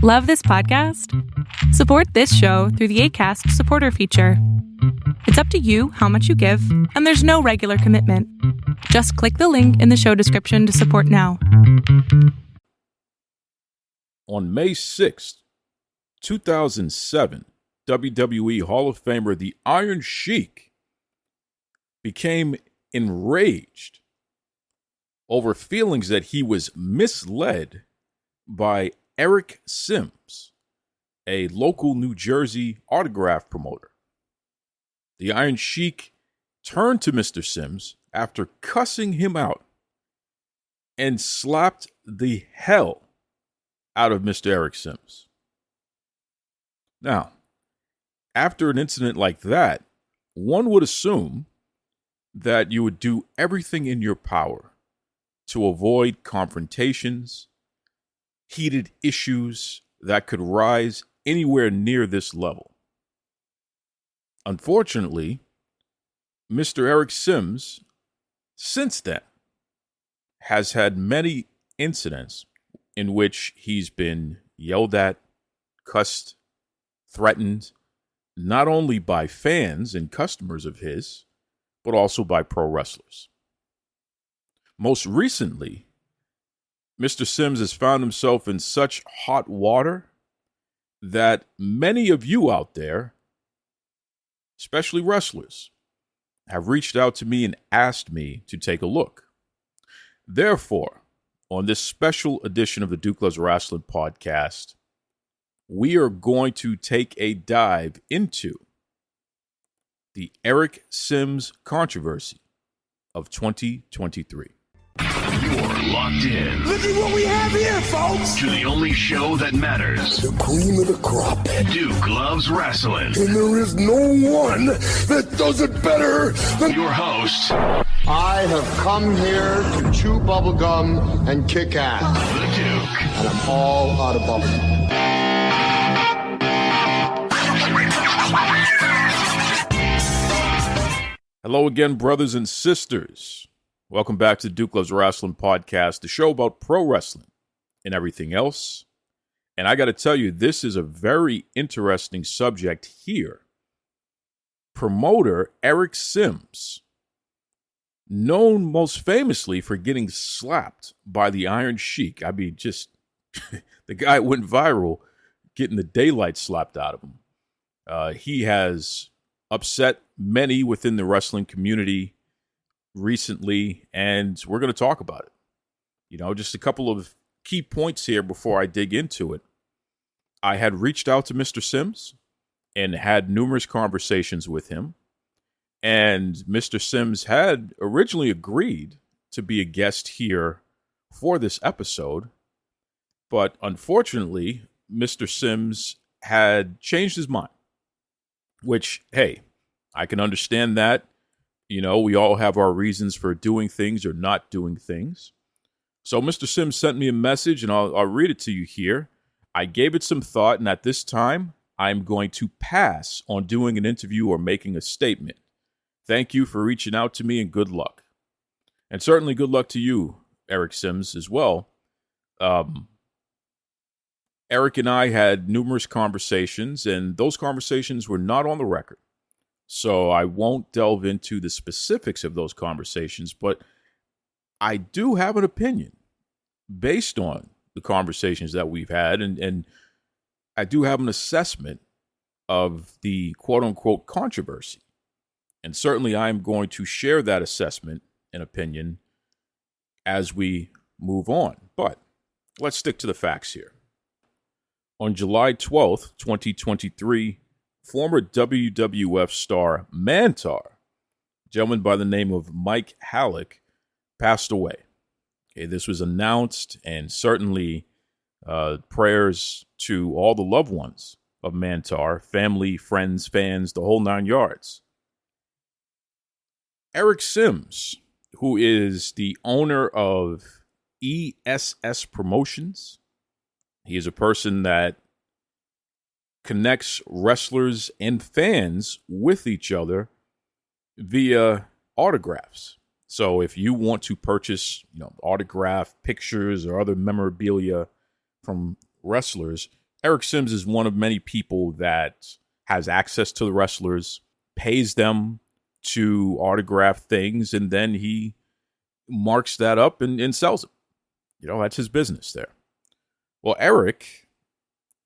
Love this podcast? Support this show through the Acast supporter feature. It's up to you how much you give, and there's no regular commitment. Just click the link in the show description to support now. On May 6th, 2007, WWE Hall of Famer the Iron Sheik became enraged over feelings that he was misled by Eric Sims, a local New Jersey autograph promoter. The Iron Sheik turned to Mr. Sims after cussing him out and slapped the hell out of Mr. Eric Sims. Now, after an incident like that, one would assume that you would do everything in your power to avoid confrontations, heated issues that could rise anywhere near this level. Unfortunately, Mr. Eric Sims, since then, has had many incidents in which he's been yelled at, cussed, threatened, not only by fans and customers of his, but also by pro wrestlers. Most recently, Mr. Sims has found himself in such hot water that many of you out there, especially wrestlers, have reached out to me and asked me to take a look. Therefore, on this special edition of the Duke Loves Rasslin podcast, we are going to take a dive into the Eric Sims controversy of 2023. You're locked in. Look at what we have here, folks. To the only show that matters. The cream of the crop. Duke Loves Rasslin. And there is no one that does it better than your host. I have come here to chew bubblegum and kick ass. The Duke. And I'm all out of bubblegum. Hello again, brothers and sisters. Welcome back to the Duke Loves Rasslin podcast, the show about pro wrestling and everything else. And I got to tell you, this is a very interesting subject here. Promoter Eric Sims, known most famously for getting slapped by the Iron Sheik. I mean, just the guy went viral getting the daylight slapped out of him. He has upset many within the wrestling community recently, and we're going to talk about it. You know, just a couple of key points here before I dig into it. I had reached out to Mr. Sims and had numerous conversations with him, and Mr. Sims had originally agreed to be a guest here for this episode, but unfortunately, Mr. Sims had changed his mind, which, hey, I can understand that. You know, we all have our reasons for doing things or not doing things. So Mr. Sims sent me a message, and I'll read it to you here. I gave it some thought, and at this time, I'm going to pass on doing an interview or making a statement. Thank you for reaching out to me, and good luck. And certainly good luck to you, Eric Sims, as well. Eric and I had numerous conversations, and those conversations were not on the record. So I won't delve into the specifics of those conversations, but I do have an opinion based on the conversations that we've had, and I do have an assessment of the quote-unquote controversy. And certainly I'm going to share that assessment and opinion as we move on. But let's stick to the facts here. On July 12th, 2023, former WWF star Mantaur, a gentleman by the name of Mike Halleck, passed away. Okay, this was announced, and certainly prayers to all the loved ones of Mantaur, family, friends, fans, the whole nine yards. Eric Sims, who is the owner of ESS Promotions, he is a person that connects wrestlers and fans with each other via autographs. So if you want to purchase, autograph pictures or other memorabilia from wrestlers, Eric Sims is one of many people that has access to the wrestlers, pays them to autograph things, and then he marks that up and sells it. That's his business there. Well, Eric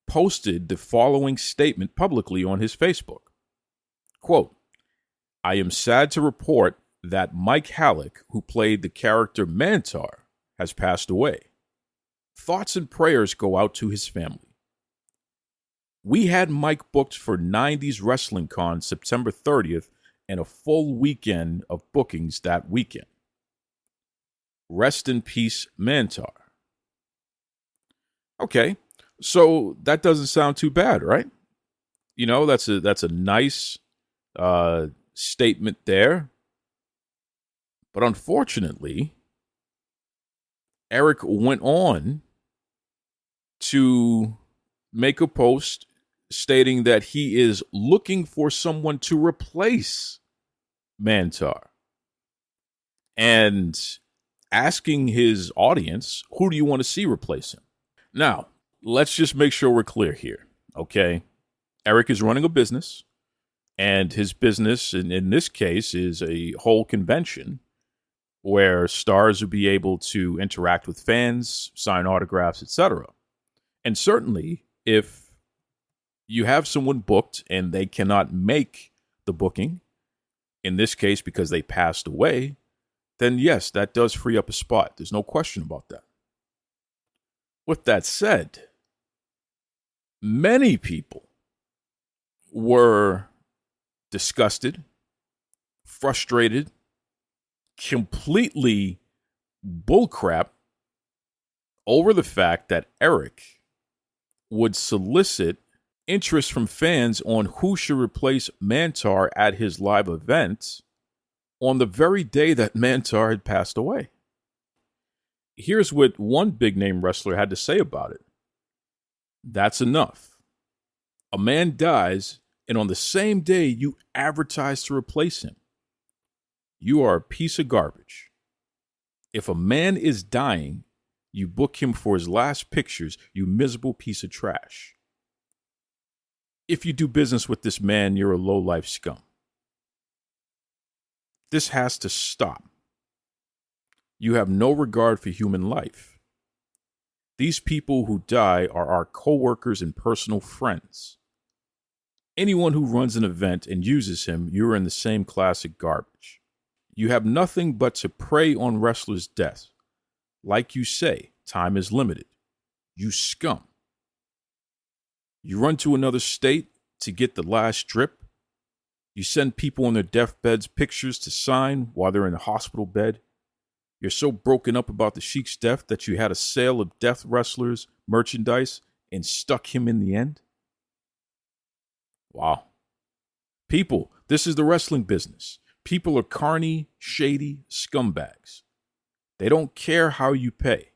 posted the following statement publicly on his Facebook. Quote, "I am sad to report that Mike Halleck, who played the character Mantaur, has passed away. Thoughts and prayers go out to his family. We had Mike booked for 90s Wrestling Con September 30th and a full weekend of bookings that weekend. Rest in peace, Mantaur." Okay, so that doesn't sound too bad, right? That's a nice statement there. But unfortunately, Eric went on to make a post stating that he is looking for someone to replace Mantaur and asking his audience, who do you want to see replace him? Now, let's just make sure we're clear here, okay? Eric is running a business, and his business, in this case, is a whole convention where stars will be able to interact with fans, sign autographs, etc. And certainly, if you have someone booked and they cannot make the booking, in this case because they passed away, then yes, that does free up a spot. There's no question about that. With that said, many people were disgusted, frustrated, completely bullcrap over the fact that Eric would solicit interest from fans on who should replace Mantaur at his live event on the very day that Mantaur had passed away. Here's what one big name wrestler had to say about it. "That's enough. A man dies, and on the same day you advertise to replace him. You are a piece of garbage. If a man is dying, you book him for his last pictures, you miserable piece of trash. If you do business with this man, you're a low-life scum. This has to stop. You have no regard for human life. These people who die are our co-workers and personal friends. Anyone who runs an event and uses him, you're in the same classic garbage. You have nothing but to prey on wrestlers' deaths. Like you say, time is limited. You scum. You run to another state to get the last drip. You send people on their deathbeds pictures to sign while they're in a hospital bed. You're so broken up about the Sheik's death that you had a sale of death wrestlers' merchandise and stuck him in the end. Wow. People, this is the wrestling business. People are carny, shady scumbags. They don't care how you pay.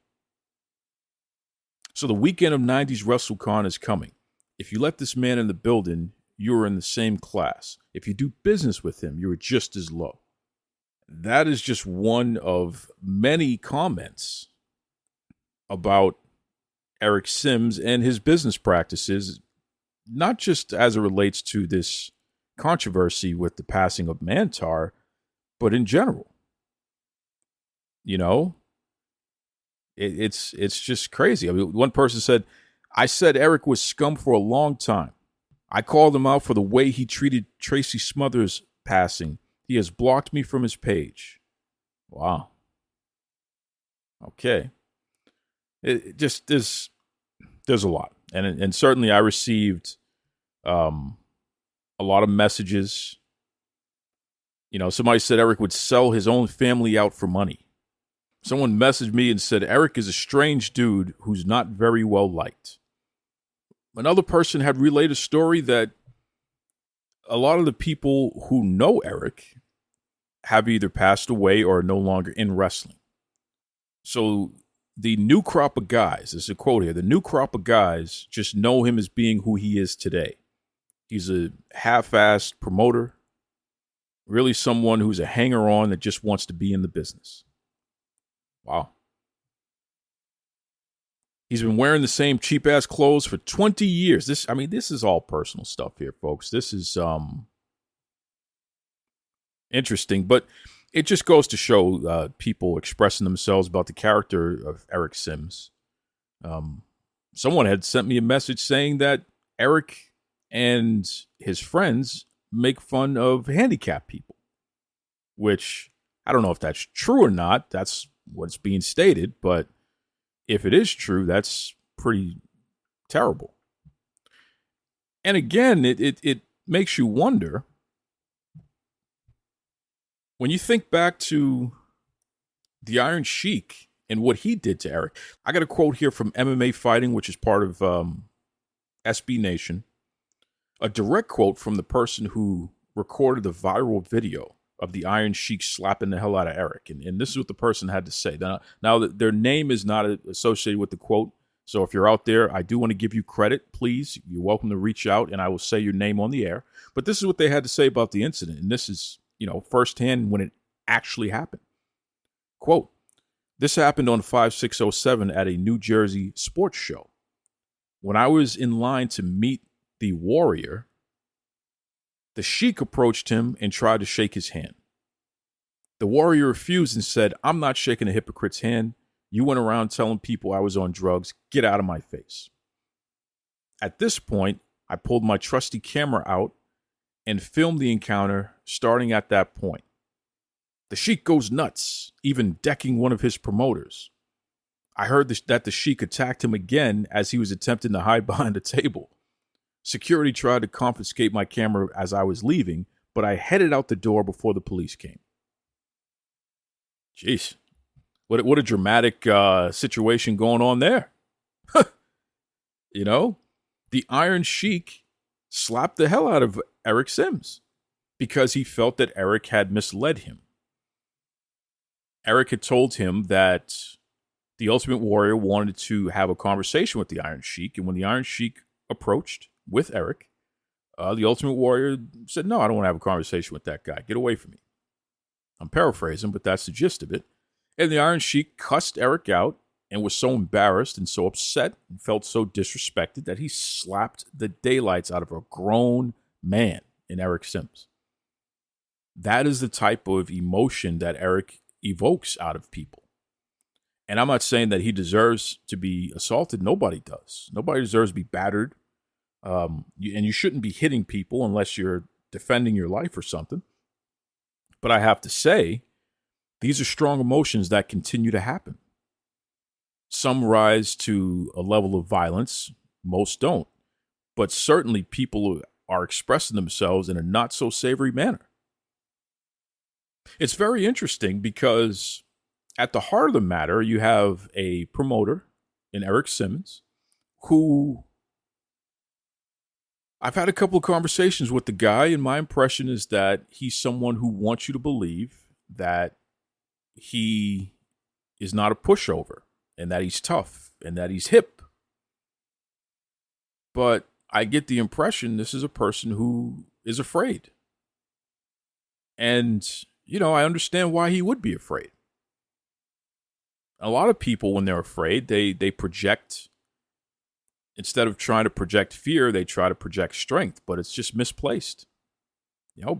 So the weekend of 90s WrestleCon is coming. If you let this man in the building, you're in the same class. If you do business with him, you're just as low. That is just one of many comments about Eric Sims and his business practices, not just as it relates to this controversy with the passing of Mantaur, but in general. It's just crazy. I mean, one person said, "I said Eric was scum for a long time. I called him out for the way he treated Tracy Smothers' passing. He has blocked me from his page." Wow. Okay. It just there's a lot, and certainly I received a lot of messages. Somebody said Eric would sell his own family out for money. Someone messaged me and said Eric is a strange dude who's not very well liked. Another person had relayed a story that a lot of the people who know Eric have either passed away or are no longer in wrestling. So the new crop of guys, there's a quote here, the new crop of guys just know him as being who he is today. He's a half-assed promoter, really someone who's a hanger-on that just wants to be in the business. Wow. He's been wearing the same cheap-ass clothes for 20 years. This is all personal stuff here, folks. This is interesting, but it just goes to show people expressing themselves about the character of Eric Sims. Someone had sent me a message saying that Eric and his friends make fun of handicapped people, which I don't know if that's true or not. That's what's being stated, but if it is true, that's pretty terrible. And again, it makes you wonder, when you think back to the Iron Sheik and what he did to Eric. I got a quote here from MMA Fighting, which is part of SB Nation. A direct quote from the person who recorded the viral video of the Iron Sheik slapping the hell out of Eric. And this is what the person had to say. Now, their name is not associated with the quote. So if you're out there, I do want to give you credit. Please, you're welcome to reach out and I will say your name on the air. But this is what they had to say about the incident. And this is, firsthand when it actually happened. Quote, this happened on 5607 at a New Jersey sports show. When I was in line to meet the Warrior, the Sheik approached him and tried to shake his hand. The Warrior refused and said, I'm not shaking a hypocrite's hand. You went around telling people I was on drugs. Get out of my face. At this point, I pulled my trusty camera out and filmed the encounter starting at that point. The Sheik goes nuts, even decking one of his promoters. I heard that the Sheik attacked him again as he was attempting to hide behind a table. Security tried to confiscate my camera as I was leaving, but I headed out the door before the police came. Jeez. What a dramatic situation going on there. The Iron Sheik slapped the hell out of Eric Sims because he felt that Eric had misled him. Eric had told him that the Ultimate Warrior wanted to have a conversation with the Iron Sheik, and when the Iron Sheik approached with Eric, the Ultimate Warrior said, no, I don't want to have a conversation with that guy. Get away from me. I'm paraphrasing, but that's the gist of it. And the Iron Sheik cussed Eric out and was so embarrassed and so upset and felt so disrespected that he slapped the daylights out of a grown man in Eric Sims. That is the type of emotion that Eric evokes out of people. And I'm not saying that he deserves to be assaulted. Nobody does. Nobody deserves to be battered. And you shouldn't be hitting people unless you're defending your life or something. But I have to say, these are strong emotions that continue to happen. Some rise to a level of violence, most don't. But certainly people are expressing themselves in a not so savory manner. It's very interesting because at the heart of the matter, you have a promoter in Eric Simmons who I've had a couple of conversations with the guy, and my impression is that he's someone who wants you to believe that he is not a pushover and that he's tough and that he's hip. But I get the impression this is a person who is afraid. And, I understand why he would be afraid. A lot of people, when they're afraid, they project, instead of trying to project fear, they try to project strength, but it's just misplaced.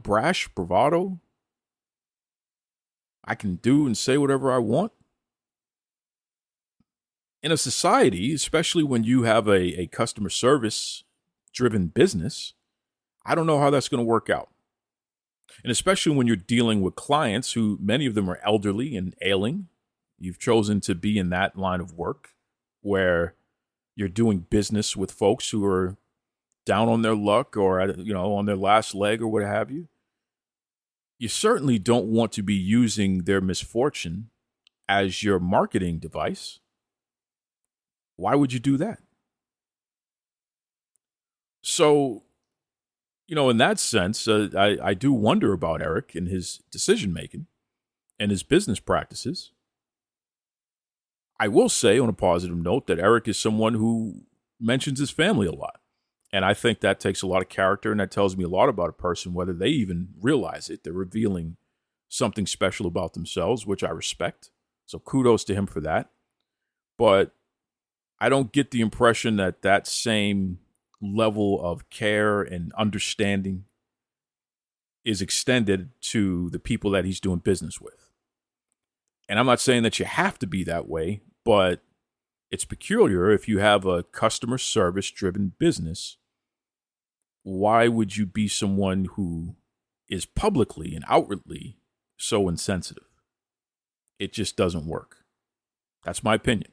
Brash, bravado. I can do and say whatever I want. In a society, especially when you have a customer service driven business, I don't know how that's going to work out. And especially when you're dealing with clients who, many of them are elderly and ailing. You've chosen to be in that line of work where you're doing business with folks who are down on their luck or, on their last leg or what have you. You certainly don't want to be using their misfortune as your marketing device. Why would you do that? So, in that sense, I do wonder about Eric and his decision-making and his business practices. I will say on a positive note that Eric is someone who mentions his family a lot. And I think that takes a lot of character, and that tells me a lot about a person, whether they even realize it. They're revealing something special about themselves, which I respect. So kudos to him for that. But I don't get the impression that that same level of care and understanding is extended to the people that he's doing business with. And I'm not saying that you have to be that way, but it's peculiar if you have a customer service driven business. Why would you be someone who is publicly and outwardly so insensitive? It just doesn't work. That's my opinion.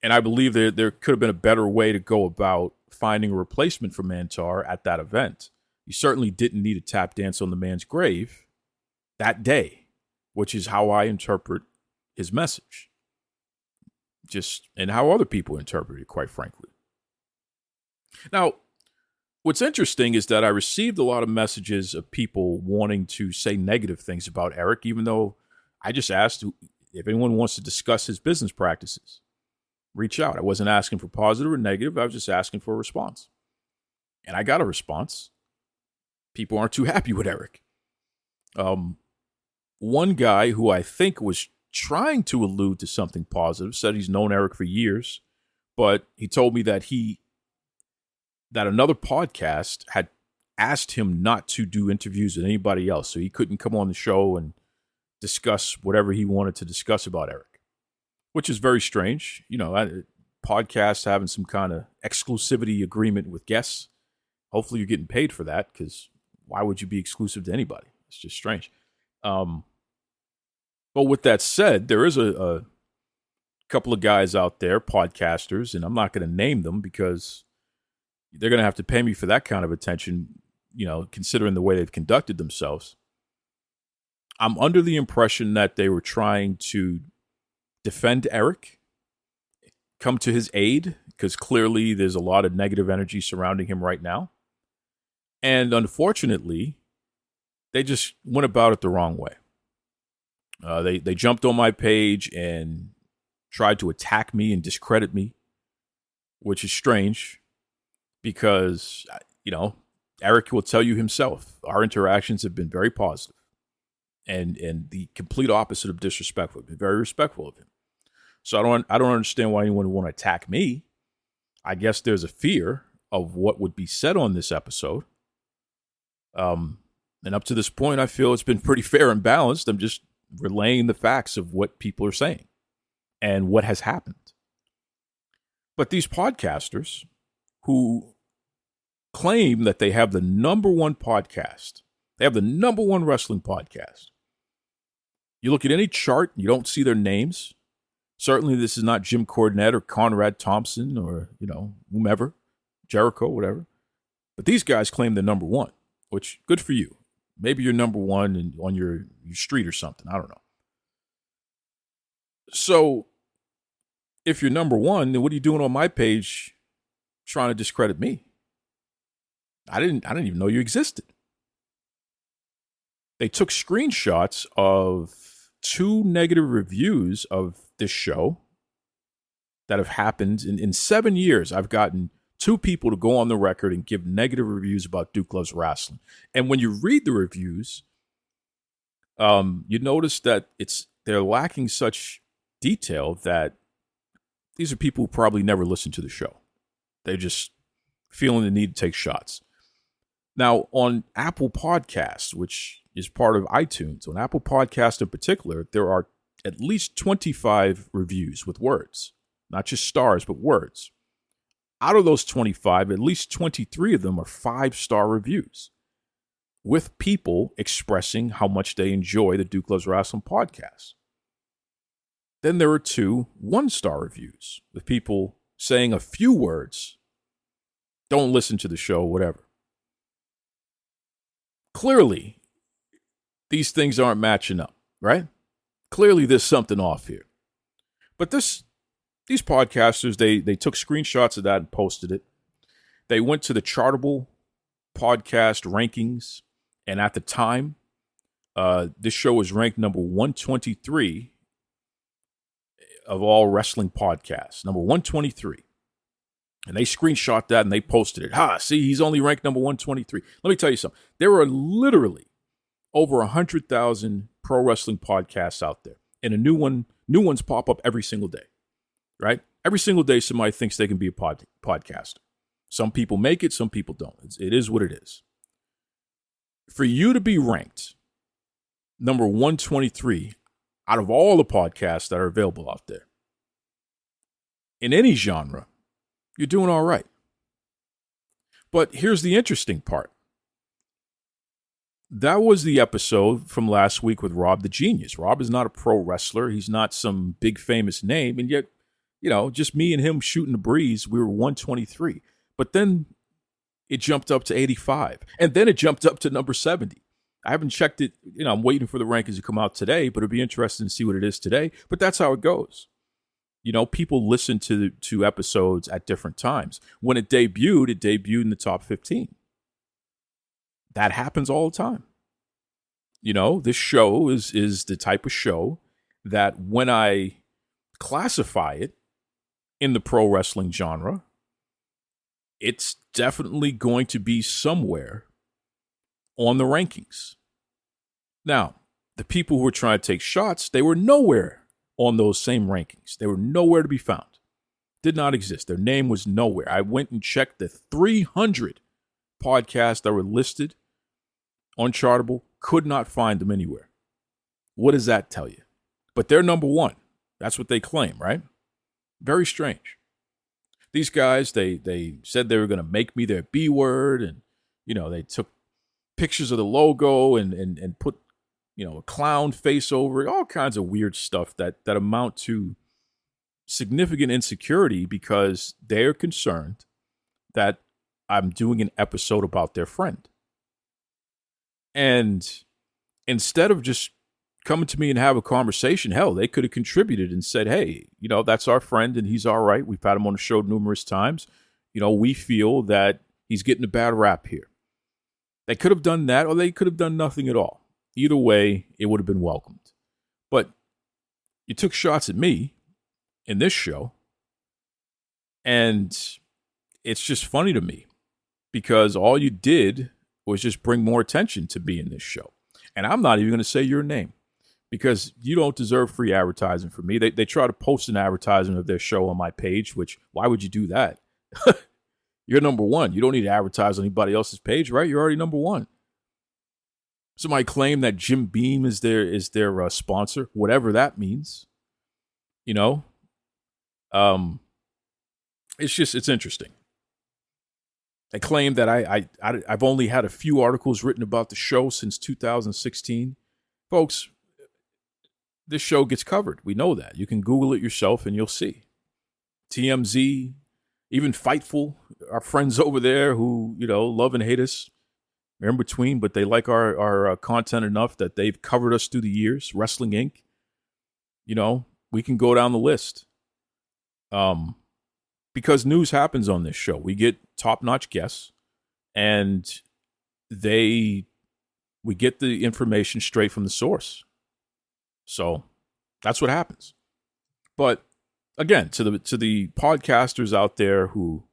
And I believe there could have been a better way to go about finding a replacement for Mantaur at that event. You certainly didn't need a tap dance on the man's grave that day, which is how I interpret his message. And how other people interpret it, quite frankly. Now, what's interesting is that I received a lot of messages of people wanting to say negative things about Eric, even though I just asked if anyone wants to discuss his business practices. Reach out. I wasn't asking for positive or negative. I was just asking for a response. And I got a response. People aren't too happy with Eric. One guy who I think was trying to allude to something positive said he's known Eric for years, but he told me that another podcast had asked him not to do interviews with anybody else, so he couldn't come on the show and discuss whatever he wanted to discuss about Eric, which is very strange. You know, podcasts having some kind of exclusivity agreement with guests. Hopefully you're getting paid for that, because why would you be exclusive to anybody? It's just strange. But with that said, there is a couple of guys out there, podcasters, and I'm not going to name them because they're going to have to pay me for that kind of attention, you know, considering the way they've conducted themselves. I'm under the impression that they were trying to defend Eric, come to his aid, because clearly there's a lot of negative energy surrounding him right now. And unfortunately, they just went about it the wrong way. They jumped on my page and tried to attack me and discredit me, which is strange because, you know, Eric will tell you himself, our interactions have been very positive and the complete opposite of disrespectful. I've been very respectful of him. So I don't understand why anyone would want to attack me. I guess there's a fear of what would be said on this episode. And up to this point, I feel it's been pretty fair and balanced. I'm just relaying the facts of what people are saying and what has happened. But these podcasters who claim that they have the number one podcast, they have the number one wrestling podcast. You look at any chart, you don't see their names. Certainly this is not Jim Cornette or Conrad Thompson or, you know, whomever, Jericho, whatever. But these guys claim they're number one, which good for you. Maybe you're number one on your street or something. I don't know. So if you're number one, then what are you doing on my page trying to discredit me? I didn't even know you existed. They took screenshots of 2 negative reviews of this show that have happened in 7 years. I've gotten 2 people to go on the record and give negative reviews about Duke Loves Rasslin. And when you read the reviews, you notice that they're lacking such detail that these are people who probably never listened to the show. They're just feeling the need to take shots. Now, on Apple Podcasts, which is part of iTunes, on Apple Podcasts in particular, there are at least 25 reviews with words, not just stars, but words. Out of those 25, at least 23 of them are 5-star reviews with people expressing how much they enjoy the Duke Loves Rasslin podcast. Then there are 2 1-star reviews with people saying a few words, don't listen to the show, whatever. Clearly, these things aren't matching up, right? Clearly, there's something off here. But these podcasters, they took screenshots of that and posted it. They went to the Chartable podcast rankings, and at the time, this show was ranked number 123 of all wrestling podcasts, number 123. And they screenshot that and they posted it. See, he's only ranked number 123. Let me tell you something. There are literally over 100,000 pro wrestling podcasts out there, and new ones pop up every single day, right? Every single day, somebody thinks they can be a podcaster. Some people make it, some people don't. It is what it is. For you to be ranked number 123 out of all the podcasts that are available out there, in any genre, you're doing all right. But here's the interesting part. That was the episode from last week with Rob the Genius. Rob is not a pro wrestler. He's not some big famous name. And yet, just me and him shooting the breeze, we were 123. But then it jumped up to 85. And then it jumped up to number 70. I haven't checked it. I'm waiting for the rankings to come out today, but it'd be interesting to see what it is today. But that's how it goes. People listen to episodes at different times. When it debuted in the top 15. That happens all the time. This show is the type of show that when I classify it in the pro wrestling genre, it's definitely going to be somewhere on the rankings. Now, the people who were trying to take shots, they were nowhere on those same rankings. They were nowhere to be found. Did not exist. Their name was nowhere. I went and checked the 300 podcasts that were listed on Chartable, could not find them anywhere. What does that tell you? But they're number one. That's what they claim, right? Very strange. These guys, they said they were going to make me their B word, and they took pictures of the logo and put a clown face over it, all kinds of weird stuff that amount to significant insecurity because they're concerned that I'm doing an episode about their friend. And instead of just coming to me and have a conversation, hell, they could have contributed and said, hey, that's our friend and he's all right. We've had him on the show numerous times. We feel that he's getting a bad rap here. They could have done that, or they could have done nothing at all. Either way, it would have been welcomed. But you took shots at me in this show, and it's just funny to me because all you did was just bring more attention to me in this show. And I'm not even going to say your name because you don't deserve free advertising from me. They try to post an advertisement of their show on my page, which, why would you do that? You're number one. You don't need to advertise on anybody else's page, right? You're already number one. Somebody claimed that Jim Beam is their sponsor, whatever that means. It's interesting. They claim that I've only had a few articles written about the show since 2016. Folks, this show gets covered. We know that. You can Google it yourself and you'll see. TMZ, even Fightful, our friends over there who, love and hate us. They're in between, but they like our content enough that they've covered us through the years. Wrestling Inc. We can go down the list. Because news happens on this show. We get top-notch guests, and we get the information straight from the source. So that's what happens. But again, to the podcasters out there who,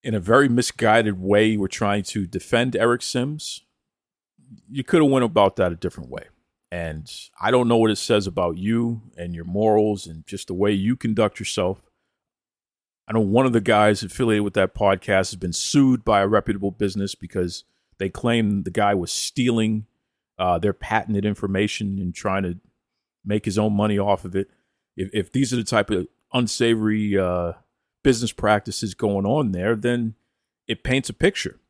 in a very misguided way, were trying to defend Eric Sims, you could have went about that a different way. And I don't know what it says about you and your morals and just the way you conduct yourself. I know one of the guys affiliated with that podcast has been sued by a reputable business because they claim the guy was stealing their patented information and trying to make his own money off of it. If these are the type of unsavory business practices going on there, then it paints a picture.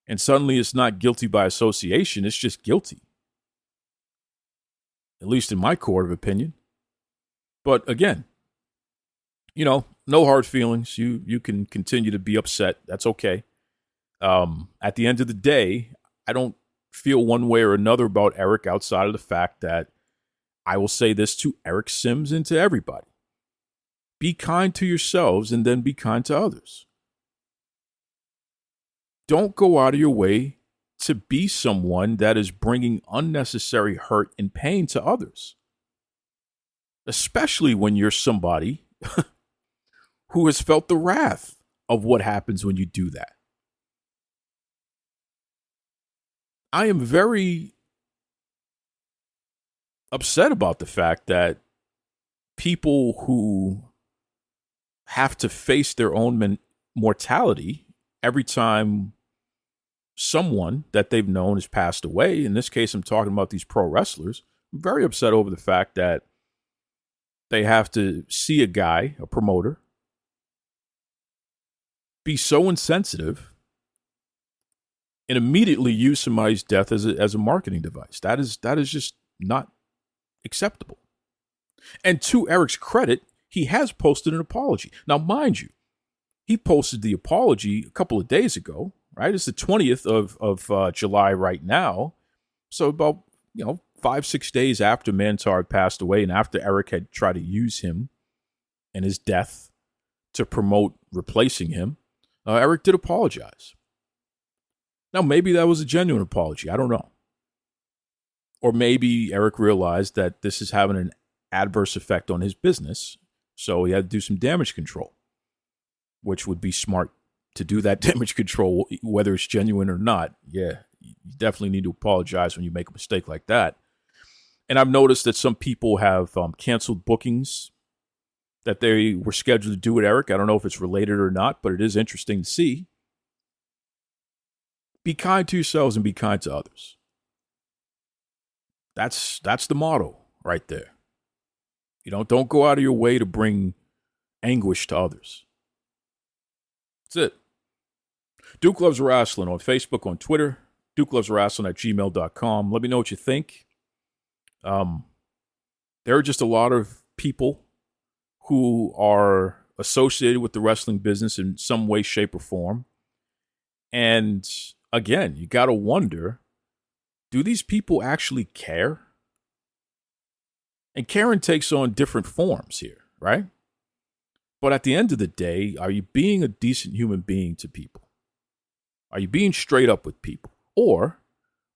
And suddenly it's not guilty by association, it's just guilty. At least in my court of opinion. But again, no hard feelings. You can continue to be upset. That's okay. At the end of the day, I don't feel one way or another about Eric outside of the fact that I will say this to Eric Sims and to everybody. Be kind to yourselves and then be kind to others. Don't go out of your way to be someone that is bringing unnecessary hurt and pain to others. Especially when you're somebody who has felt the wrath of what happens when you do that. I am very upset about the fact that people who have to face their own mortality every time someone that they've known has passed away. In this case, I'm talking about these pro wrestlers. I'm very upset over the fact that they have to see a guy, a promoter, be so insensitive and immediately use somebody's death as a marketing device. That is just not acceptable. And to Eric's credit, he has posted an apology. Now, mind you, he posted the apology a couple of days ago, right? It's the 20th of July right now. So about, 5-6 days after Mantaur had passed away and after Eric had tried to use him and his death to promote replacing him, Eric did apologize. Now, maybe that was a genuine apology. I don't know. Or maybe Eric realized that this is having an adverse effect on his business, so he had to do some damage control, which would be smart to do that damage control, whether it's genuine or not. Yeah, you definitely need to apologize when you make a mistake like that. And I've noticed that some people have canceled bookings that they were scheduled to do with Eric. I don't know if it's related or not, but it is interesting to see. Be kind to yourselves and be kind to others. That's the motto right there. Don't go out of your way to bring anguish to others. That's it. Duke Loves Rasslin on Facebook, on Twitter. Duke Loves Rasslin at gmail.com. Let me know what you think. There are just a lot of people who are associated with the wrestling business in some way, shape, or form. And again, you got to wonder, do these people actually care? And caring takes on different forms here, right? But at the end of the day, are you being a decent human being to people? Are you being straight up with people? Or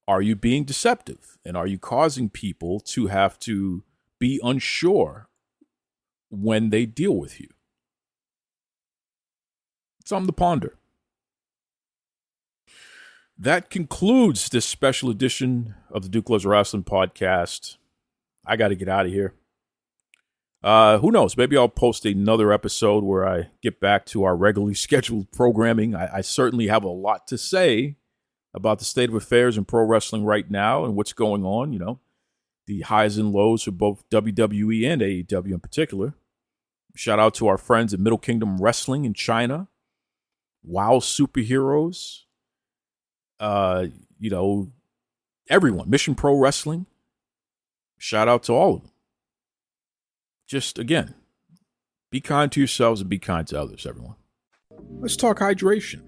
are you being deceptive? And are you causing people to have to be unsure when they deal with you? Something to ponder. That concludes this special edition of the Duke Loves Rasslin podcast. I got to get out of here. Who knows? Maybe I'll post another episode where I get back to our regularly scheduled programming. I certainly have a lot to say about the state of affairs in pro wrestling right now and what's going on, the highs and lows for both WWE and AEW in particular. Shout out to our friends at Middle Kingdom Wrestling in China. WoW Superheroes. Everyone. Mission Pro Wrestling. Shout out to all of them. Just, again, be kind to yourselves and be kind to others, everyone. Let's talk hydration.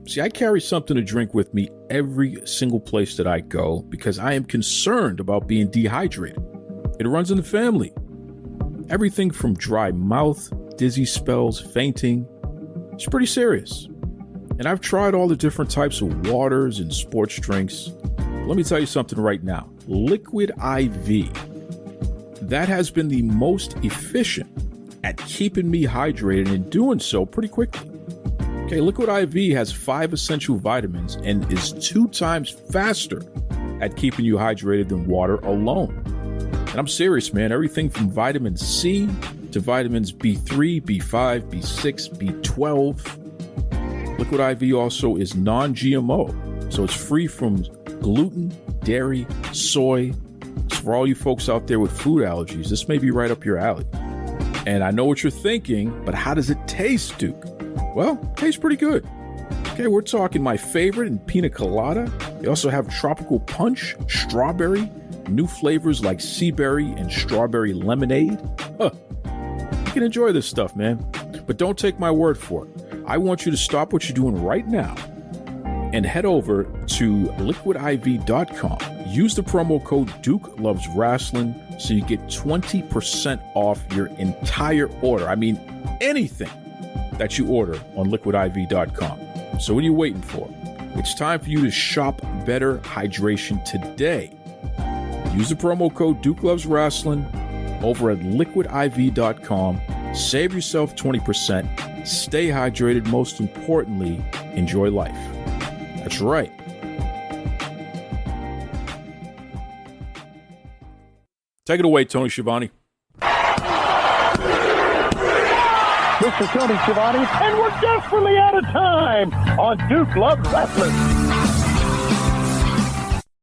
See, I carry something to drink with me every single place that I go because I am concerned about being dehydrated. It runs in the family. Everything from dry mouth, dizzy spells, fainting. It's pretty serious. And I've tried all the different types of waters and sports drinks. Let me tell you something right now. Liquid IV. That has been the most efficient at keeping me hydrated and doing so pretty quickly. Okay, Liquid IV has 5 essential vitamins and is 2 times faster at keeping you hydrated than water alone. And I'm serious, man. Everything from vitamin C to vitamins B3, B5, B6, B12. Liquid IV also is non-GMO, so it's free from gluten, dairy, soy. So for all you folks out there with food allergies, this may be right up your alley. And I know what you're thinking, but how does it taste, Duke? Well, it tastes pretty good. Okay, we're talking my favorite in pina colada. They also have tropical punch, strawberry, new flavors like sea berry and strawberry lemonade. You can enjoy this stuff, man. But don't take my word for it. I want you to stop what you're doing right now and head over to liquidiv.com. Use the promo code Duke Loves Rasslin so you get 20% off your entire order. I mean, anything that you order on liquidiv.com. So what are you waiting for? It's time for you to shop better hydration today. Use the promo code Duke Loves Rasslin over at liquidiv.com. Save yourself 20%. Stay hydrated. Most importantly, enjoy life. That's right. Take it away, Tony Schiavone. This is Tony Schiavone, and we're desperately out of time on Duke Loves Rasslin.